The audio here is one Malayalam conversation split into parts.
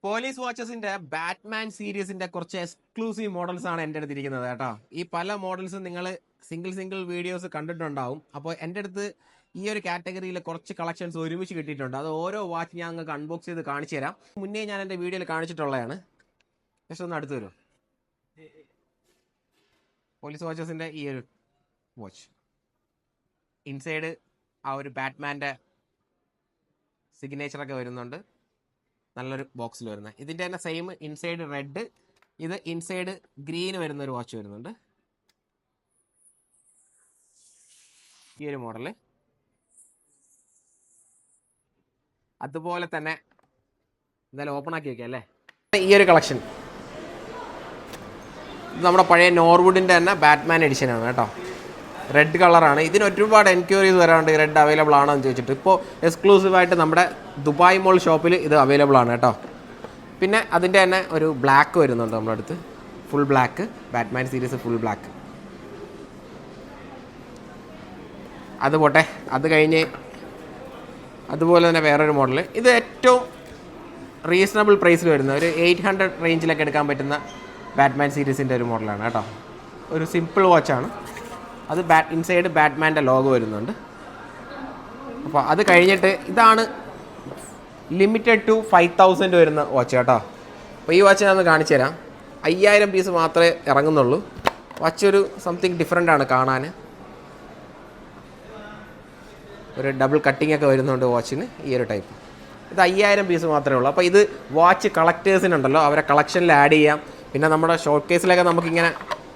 പോലീസ് വാച്ചസിന്റെ ബാറ്റ്മാൻ സീരീസിന്റെ കുറച്ച് എക്സ്ക്ലൂസീവ് മോഡൽസ് ആണ് എൻ്റെ അടുത്തിരിക്കുന്നത് കേട്ടോ. ഈ പല മോഡൽസും നിങ്ങൾ സിംഗിൾ വീഡിയോസ് കണ്ടിട്ടുണ്ടാവും. അപ്പോൾ എൻ്റെ അടുത്ത് ഈ ഒരു കാറ്റഗറിയിൽ കുറച്ച് കളക്ഷൻസ് ഒരുമിച്ച് കിട്ടിയിട്ടുണ്ട്. അത് ഓരോ വാച്ച് ഞാൻ നിങ്ങൾക്ക് അൺബോക്സ് ചെയ്ത് കാണിച്ചു തരാം. മുന്നേ ഞാൻ എൻ്റെ വീഡിയോയിൽ കാണിച്ചിട്ടുള്ളതാണ്. ജസ്റ്റ് ഒന്ന് അടുത്ത് വരും. പോലീസ് വാച്ചസിന്റെ ഈ ഒരു വാച്ച് ഇൻസൈഡ് ആ ഒരു ബാറ്റ്മാൻ്റെ സിഗ്നേച്ചറൊക്കെ വരുന്നുണ്ട്. നല്ലൊരു ബോക്സിൽ വരുന്നത്. ഇതിൻ്റെ തന്നെ സെയിം ഇൻസൈഡ് റെഡ്, ഇത് ഇൻസൈഡ് ഗ്രീൻ വരുന്ന ഒരു വാച്ച് വരുന്നുണ്ട്. ഈ ഒരു മോഡല് അതുപോലെ തന്നെ എന്തായാലും ഓപ്പൺ ആക്കി വെക്കാം അല്ലേ. ഈ ഒരു കളക്ഷൻ ഇത് നമ്മുടെ പഴയ നോർവുഡിൻ്റെ തന്നെ ബാറ്റ്മാൻ എഡിഷനാണ് കേട്ടോ. റെഡ് കളറാണ്. ഇതിന് ഒരുപാട് എൻക്വയറീസ് വരാറുണ്ട് റെഡ് അവൈലബിൾ ആണോ എന്ന് ചോദിച്ചിട്ട്. ഇപ്പോൾ എക്സ്ക്ലൂസീവായിട്ട് നമ്മുടെ ദുബായ് മോൾ ഷോപ്പിൽ ഇത് അവൈലബിൾ ആണ് കേട്ടോ. പിന്നെ അതിൻ്റെ തന്നെ ഒരു ബ്ലാക്ക് വരുന്നുണ്ട് നമ്മുടെ അടുത്ത്, full black, Batman series full black. അത് പോട്ടെ, അത് കഴിഞ്ഞ് അതുപോലെ തന്നെ വേറൊരു മോഡൽ. ഇത് ഏറ്റവും റീസണബിൾ പ്രൈസിൽ വരുന്ന ഒരു 800 റേഞ്ചിലൊക്കെ എടുക്കാൻ പറ്റുന്ന ബാറ്റ്മാൻ സീരീസിൻ്റെ ഒരു മോഡലാണ് കേട്ടോ. ഒരു സിമ്പിൾ വാച്ചാണ്. അത് ഇൻസൈഡ് ബാറ്റ്മാൻ്റെ ലോഗോ വരുന്നുണ്ട്. അപ്പോൾ അത് കഴിഞ്ഞിട്ട് ഇതാണ് ലിമിറ്റഡ് ടു 5000 വരുന്ന വാച്ച് കേട്ടോ. അപ്പോൾ ഈ വാച്ച് ഞാൻ കാണിച്ചു തരാം. 5000 പീസ് മാത്രമേ ഇറങ്ങുന്നുള്ളൂ. വാച്ച് ഒരു സംതിങ് ഡിഫറെൻ്റ് ആണ് കാണാൻ. ഒരു ഡബിൾ കട്ടിംഗ് ഒക്കെ വരുന്നുണ്ട് വാച്ചിന്. ഈ ഒരു ടൈപ്പ് ഇത് 5000 പീസ് മാത്രമേ ഉള്ളൂ. അപ്പോൾ ഇത് വാച്ച് കളക്ടേഴ്സിനുണ്ടല്ലോ, അവരെ കളക്ഷനിൽ ആഡ് ചെയ്യാം. പിന്നെ നമ്മുടെ ഷോർട്ട് കേസിലൊക്കെ നമുക്കിങ്ങനെ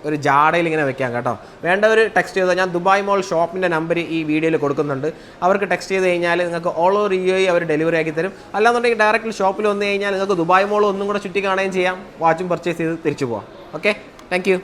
ഒരു ജാടയിൽ ഇങ്ങനെ വെക്കാം കേട്ടോ. വേണ്ടവർ ടെക്സ്റ്റ് ചെയ്താൽ ഞാൻ ദുബായ് മോൾ ഷോപ്പിൻ്റെ നമ്പർ ഈ വീഡിയോയിൽ കൊടുക്കുന്നുണ്ട്. അവർക്ക് ടെക്സ്റ്റ് ചെയ്ത് കഴിഞ്ഞാൽ നിങ്ങൾക്ക് ഓൾ ഓവർ UAE അവർ ഡെലിവറി ആക്കി തരും. അല്ലാന്നുണ്ടെങ്കിൽ ഡയറക്റ്റ് ഷോപ്പിൽ വന്നു കഴിഞ്ഞാൽ നിങ്ങൾക്ക് ദുബായ് മോൾ ഒന്നും കൂടെ ചുറ്റി കാണുകയും ചെയ്യാം. വാച്ചും പർച്ചേസ് ചെയ്ത് തിരിച്ചു പോകാം. Okay, thank you.